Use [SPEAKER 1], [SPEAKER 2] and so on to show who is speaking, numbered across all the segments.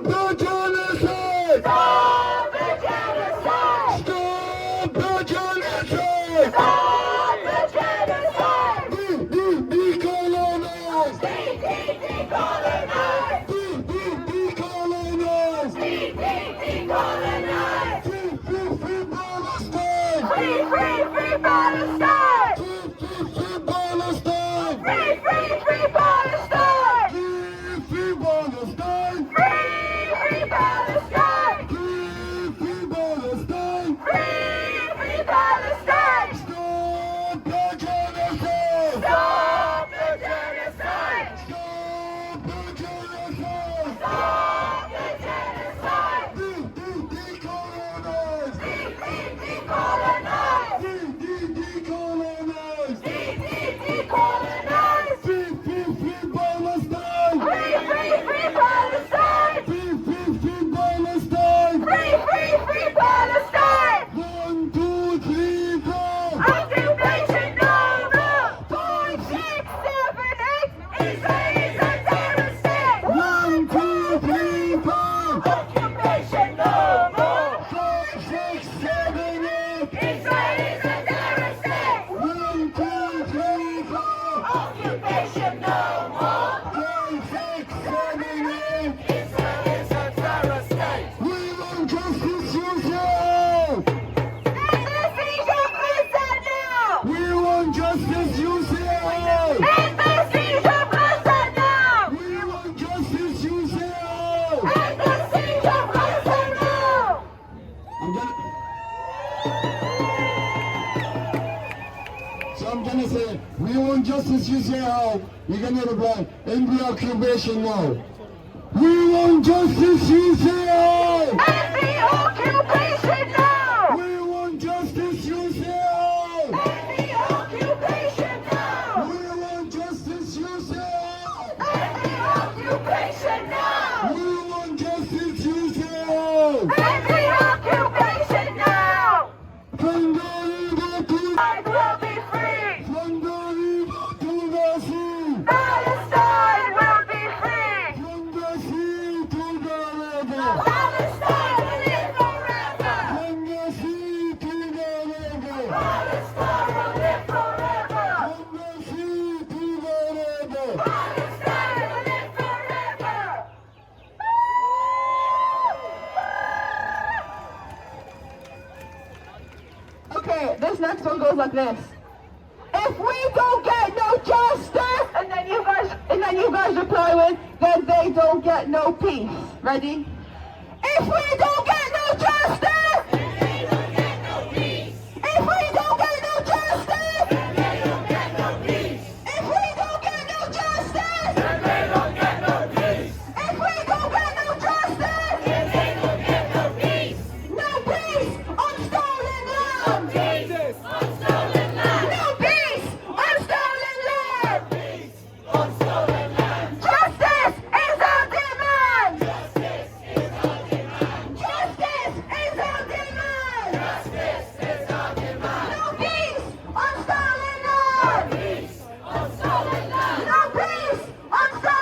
[SPEAKER 1] the genocide!
[SPEAKER 2] Stop the genocide!
[SPEAKER 1] Stop the genocide!
[SPEAKER 2] Stop the genocide!
[SPEAKER 1] Decolonize!
[SPEAKER 2] Decolonize!
[SPEAKER 1] Decolonize!
[SPEAKER 2] Decolonize!
[SPEAKER 1] Free Palestine!
[SPEAKER 2] Free Palestine!
[SPEAKER 1] Free Palestine!
[SPEAKER 2] Free Palestine!
[SPEAKER 1] Free Palestine!
[SPEAKER 2] Free Palestine!
[SPEAKER 1] Free Palestine!
[SPEAKER 2] Free Palestine!
[SPEAKER 1] Stop the genocide!
[SPEAKER 2] Stop the genocide!
[SPEAKER 1] Stop the genocide!
[SPEAKER 2] Stop the genocide!
[SPEAKER 1] Decolonize!
[SPEAKER 2] Decolonize!
[SPEAKER 1] Decolonize!
[SPEAKER 2] Decolonize!
[SPEAKER 1] Free Palestine!
[SPEAKER 2] Free Palestine!
[SPEAKER 1] Free Palestine!
[SPEAKER 2] Free Palestine!
[SPEAKER 1] 1, 2, 3, go!
[SPEAKER 2] Occupation no more! 5, 6, 7, 8! Israelis a terrorist state!
[SPEAKER 1] 1, 2, 3, go!
[SPEAKER 2] Occupation no more!
[SPEAKER 1] 5, 6, 7, 8!
[SPEAKER 2] Israelis a terrorist state!
[SPEAKER 1] 1, 2, 3, go!
[SPEAKER 2] Occupation no more!
[SPEAKER 1] 5, 6, 7, 8!
[SPEAKER 2] Israel is a terrorist state!
[SPEAKER 1] We want justice, you say!
[SPEAKER 2] And the siege of Gaza now!
[SPEAKER 1] We want justice, you say!
[SPEAKER 2] And the siege of Gaza now!
[SPEAKER 1] We want justice, you say!
[SPEAKER 2] And the siege of Gaza now!
[SPEAKER 1] I'm gonna say, we want justice, you say how? You're gonna reply, end the occupation now. We want justice, you say how?
[SPEAKER 2] And the occupation now!
[SPEAKER 1] We want justice, you say how?
[SPEAKER 2] And the occupation now!
[SPEAKER 1] We want justice, you say how?
[SPEAKER 2] And the occupation now!
[SPEAKER 1] We want justice, you say how?
[SPEAKER 2] And the occupation now!
[SPEAKER 1] From the river to
[SPEAKER 2] I will be free!
[SPEAKER 1] from the river to the sea,
[SPEAKER 2] Palestine will be free!
[SPEAKER 1] from the sea to the river,
[SPEAKER 2] Palestine will live forever!
[SPEAKER 1] from the sea to the river,
[SPEAKER 2] Palestine will live forever!
[SPEAKER 1] from the sea to the river.
[SPEAKER 2] Palestine will live forever! Okay, this next one goes like this. If we don't get no justice, and then you guys reply with, then they don't get no peace. Ready? If we don't get no justice, then they don't get no peace. If we don't get no justice, then they don't get no peace. If we don't get no justice, then they don't get no peace. If we don't get no justice, then they don't get no peace. No peace on stolen land. Jesus on stolen land. No peace on stolen land. Peace on stolen land. Justice is our demand. Justice is our demand. Justice is our demand. Justice is our demand. No peace on stolen land. No peace on stolen land. No peace on stolen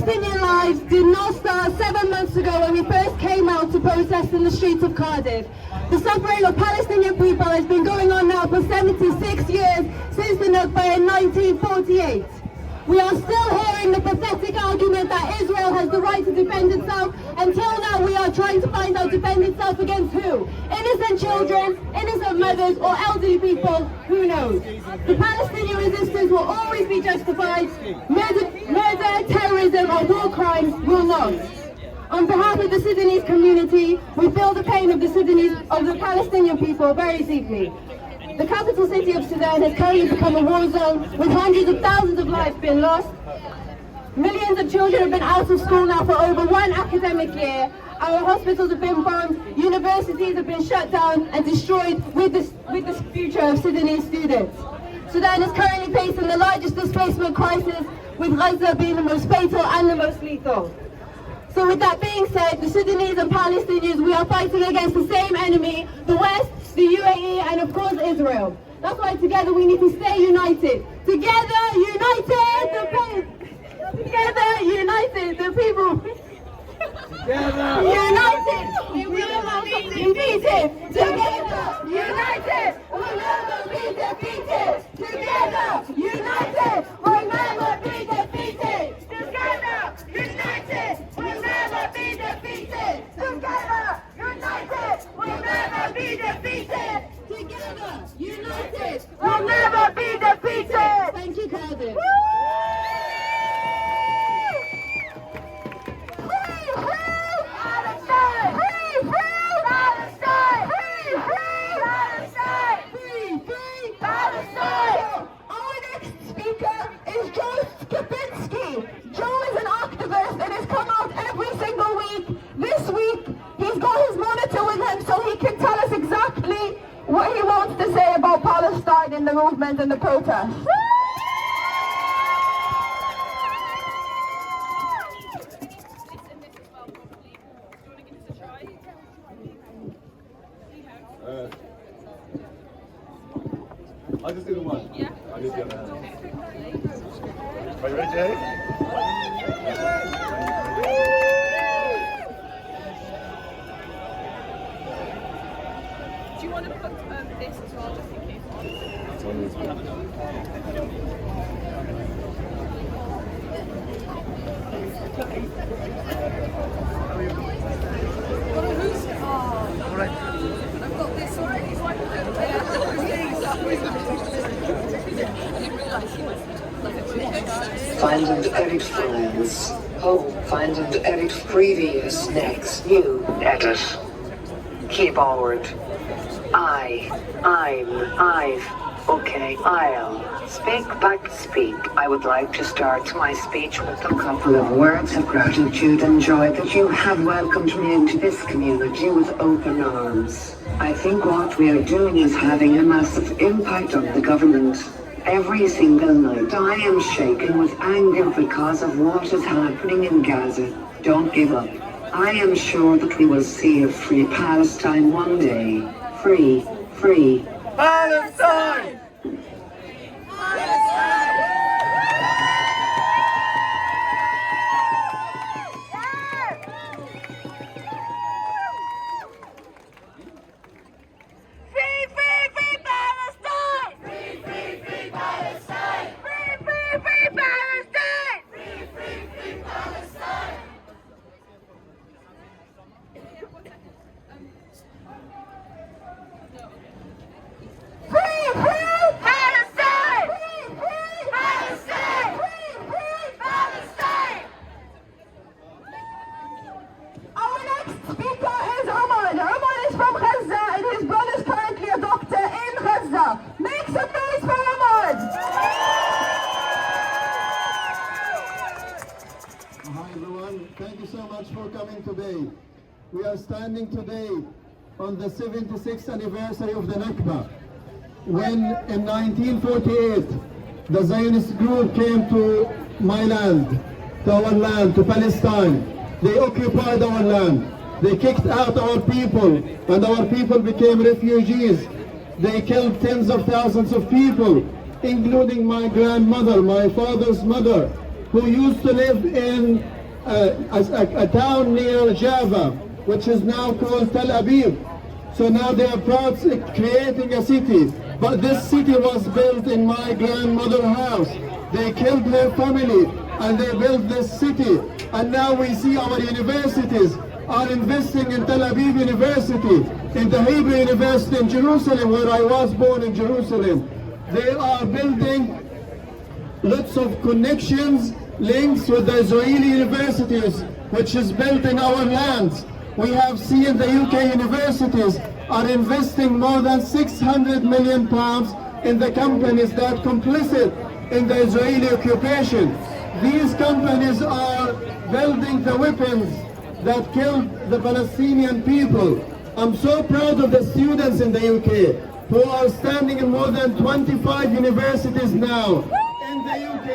[SPEAKER 2] Palestinian lives did not start 7 months ago when we first came out to protest in the streets of Cardiff. The suffering of Palestinian people has been going on now for 76 years since the Nakba in 1948. We are still hearing the pathetic argument that Israel has the right to defend itself. Until now, we are trying to find out defend itself against who? Innocent children, innocent mothers, or elderly people, who knows? The Palestinian resistance will always be justified. Murder, terrorism, or war crimes will not. On behalf of the Sudanese community, we feel the pain of the Palestinian people very deeply. The capital city of Sudan has currently become a war zone with hundreds of thousands of lives being lost. Millions of children have been out of school now for over 1 academic year. Our hospitals have been bombed, universities have been shut down and destroyed with the future of Sudanese students. Sudan is currently facing the largest displacement crisis, with Gaza being the most fatal and the most lethal. So with that being said, the Sudanese and Palestinians, we are fighting against the same enemy, the West, the UAE, and of course Israel. That's why together we need to stay united. Together united, together united, the people. Together. United, we will not be defeated. Together, united, we'll never be defeated. Together, united, we'll never be defeated. Together, united, we'll never be defeated. Together, united, we'll never be defeated. Together, united, we'll never be defeated. Thank you, Cardiff. What he wants to say about Palestine in the movement and the protest.
[SPEAKER 1] I just did the one. Yeah. I did the other hand. Are you ready, Jay?
[SPEAKER 3] Do you want to put this as well, just in case?
[SPEAKER 1] It's on this one.
[SPEAKER 3] All right. I've got this already.
[SPEAKER 4] Find and edit files. Home. Find and edit previous. Next. New. Edit. Keyboard. I've. Okay, I'll. Speak back, speak. I would like to start my speech with a couple of words of gratitude and joy that you have welcomed me into this community with open arms. I think what we are doing is having a massive impact on the government. Every single night I am shaken with anger because of what is happening in Gaza. Don't give up. I am sure that we will see a free Palestine one day. Free.
[SPEAKER 1] Palestine!
[SPEAKER 5] Thank you so much for coming today. We are standing today on the 76th anniversary of the Nakba, when in 1948 the Zionist group came to my land, to our land, to Palestine. They occupied our land. They kicked out our people, and our people became refugees. They killed tens of thousands of people, including my grandmother, my father's mother. who used to live in a town near Java, which is now called Tel Aviv. So now they are creating a city. But this city was built in my grandmother's house. They killed her family and they built this city. And now we see our universities are investing in Tel Aviv University, in the Hebrew University in Jerusalem, where I was born in Jerusalem. They are building lots of connections, links with the Israeli universities, which is built in our lands. We have seen the UK universities are investing more than £600 million in the companies that are complicit in the Israeli occupation. These companies are building the weapons that killed the Palestinian people. I'm so proud of the students in the UK who are standing in more than 25 universities now in the UK.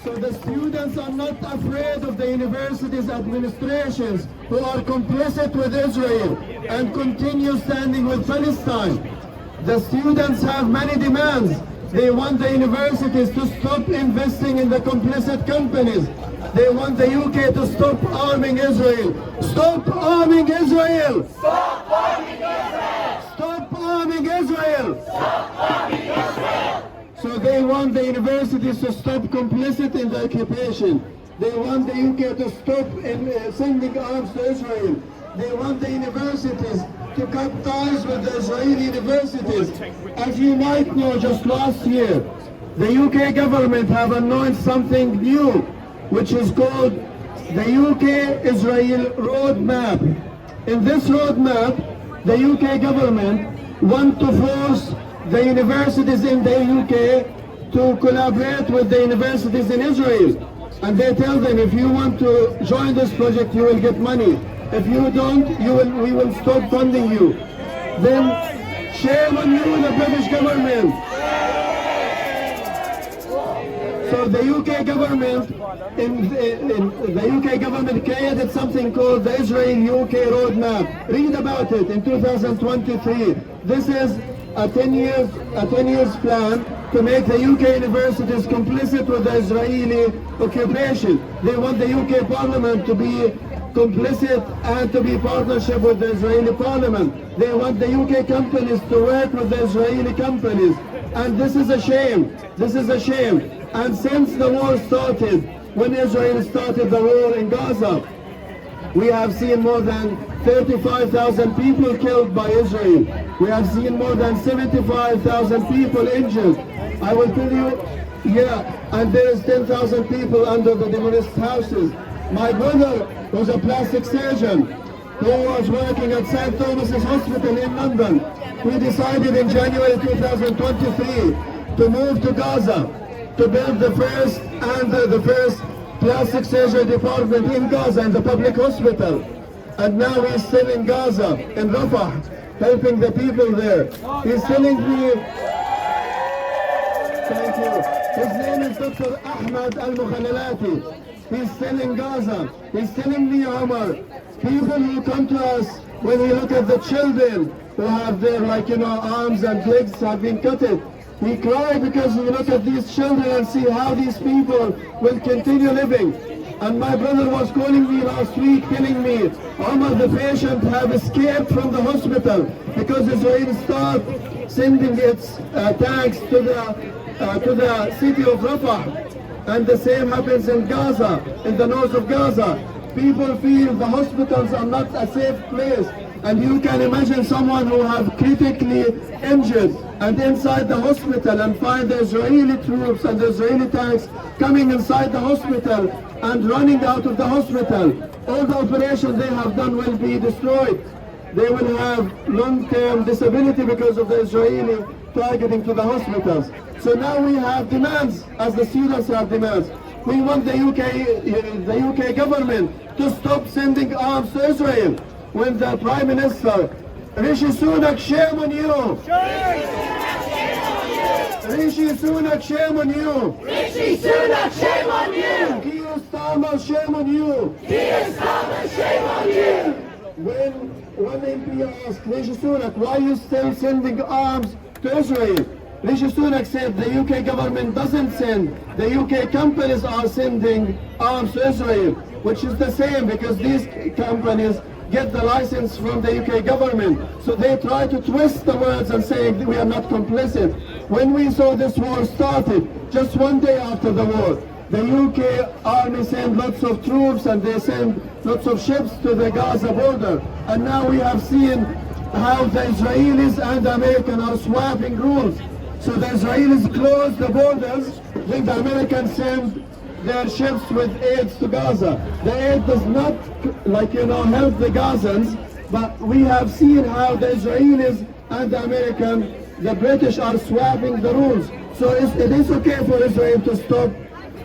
[SPEAKER 5] So the students are not afraid of the universities' administrations who are complicit with Israel and continue standing with Palestine. The students have many demands. They want the universities to stop investing in the complicit companies. They want the UK to stop arming Israel. Stop arming Israel!
[SPEAKER 1] Stop arming Israel!
[SPEAKER 5] Stop arming Israel!
[SPEAKER 1] Stop arming Israel!
[SPEAKER 5] So they want the universities to stop complicit in the occupation. They want the UK to stop sending arms to Israel. They want the universities to cut ties with the Israeli universities. As you might know, just last year, the UK government have announced something new, which is called the UK-Israel Roadmap. In this roadmap, the UK government want to force the universities in the UK to collaborate with the universities in Israel. And they tell them, if you want to join this project, you will get money. If you don't, we will stop funding you. Then shame on you, the British government. So the UK government, the UK government created something called the Israel-UK Roadmap. Read about it in 2023. This is a 10 years plan to make the UK universities complicit with the Israeli occupation. They want the UK Parliament to be complicit and to be partnership with the Israeli Parliament. They want the UK companies to work with the Israeli companies. And this is a shame. This is a shame. And since the war started, when Israel started the war in Gaza, we have seen more than 35,000 people killed by Israel. We have seen more than 75,000 people injured. I will tell you, and there is 10,000 people under the demolished houses. My brother was a plastic surgeon who was working at St. Thomas's Hospital in London. We decided in January 2023 to move to Gaza to build the first plastic surgery department in Gaza, in the public hospital. And now he's still in Gaza, in Rafah, helping the people there. He's telling me, thank you. His name is Dr. Ahmad Al-Mukhalalati. He's still in Gaza. He's telling me, Omar, people who come to us, when we look at the children who have their, arms and legs have been cutted, we cry because we look at these children and see how these people will continue living. And my brother was calling me last week telling me, Omar, the patient have escaped from the hospital because Israel started sending its tanks to the city of Rafah. And the same happens in Gaza, in the north of Gaza. People feel the hospitals are not a safe place. And you can imagine someone who have critically injured and inside the hospital and find the Israeli troops and the Israeli tanks coming inside the hospital and running out of the hospital. All the operations they have done will be destroyed. They will have long-term disability because of the Israeli targeting to the hospitals. So now we have demands, as the students have demands. We want the UK government to stop sending arms to Israel. When the Prime Minister, Rishi Sunak, shame on you! Rishi Sunak, shame on you!
[SPEAKER 1] Rishi Sunak, shame on you!
[SPEAKER 5] Keir Starmer, shame on you!
[SPEAKER 1] Keir Starmer, shame on you!
[SPEAKER 5] When MP asked Rishi Sunak, why are you still sending arms to Israel?
[SPEAKER 1] Rishi Sunak said the UK government doesn't send, the UK companies are sending arms to Israel, which is the same because these companies get the license from the UK government. So they try to twist the words and say we are not complicit. When we saw this war started, just one day after the war, the UK army sent lots of troops and they sent lots of ships to the Gaza border. And now we have seen how the Israelis and the Americans are swapping rules. So the Israelis close the borders, then the Americans send their ships with aid to Gaza. The aid does not, help the Gazans, but we have seen how the Israelis and the Americans, the British are swapping the rules. So it is okay for Israel to stop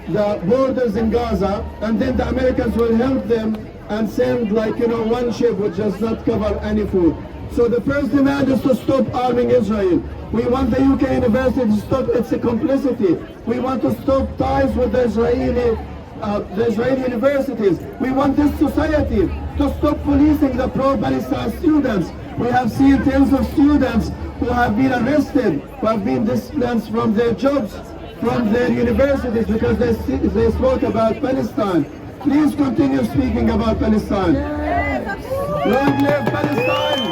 [SPEAKER 1] the borders in Gaza, and then the Americans will help them and send one ship which does not cover any food. So the first demand is to stop arming Israel. We want the UK university to stop its complicity. We want to stop ties with the Israeli universities. We want this society to stop policing the pro-Palestine students. We have seen tens of students who have been arrested, who have been displaced from their jobs, from their universities because they spoke about Palestine. Please continue speaking about Palestine. Long live Palestine!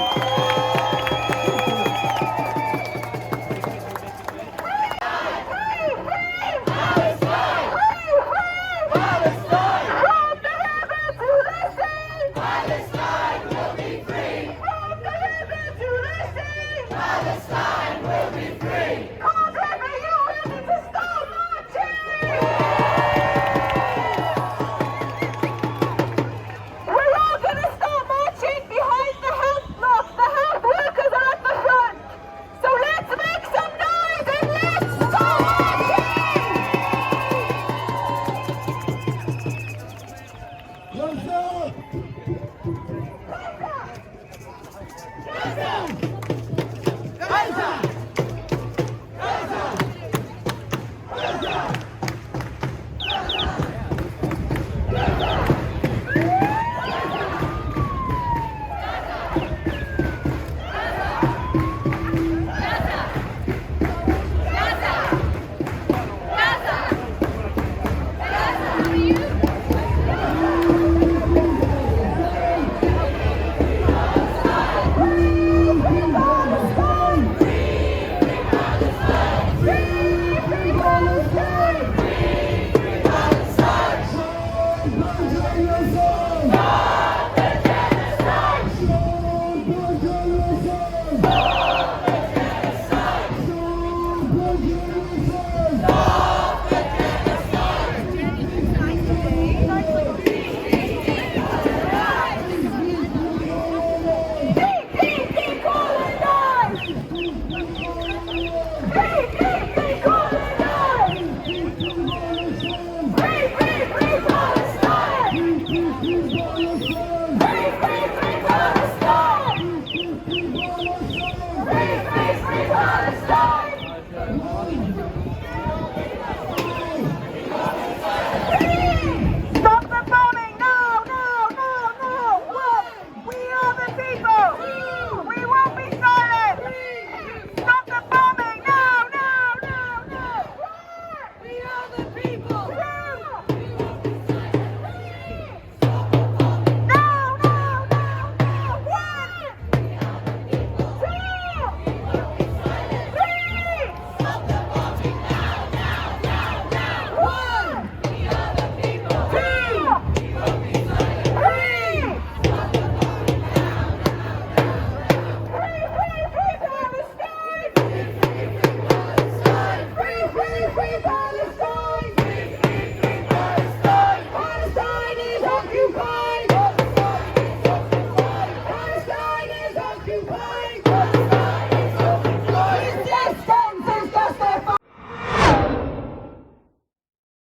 [SPEAKER 2] Free Palestine!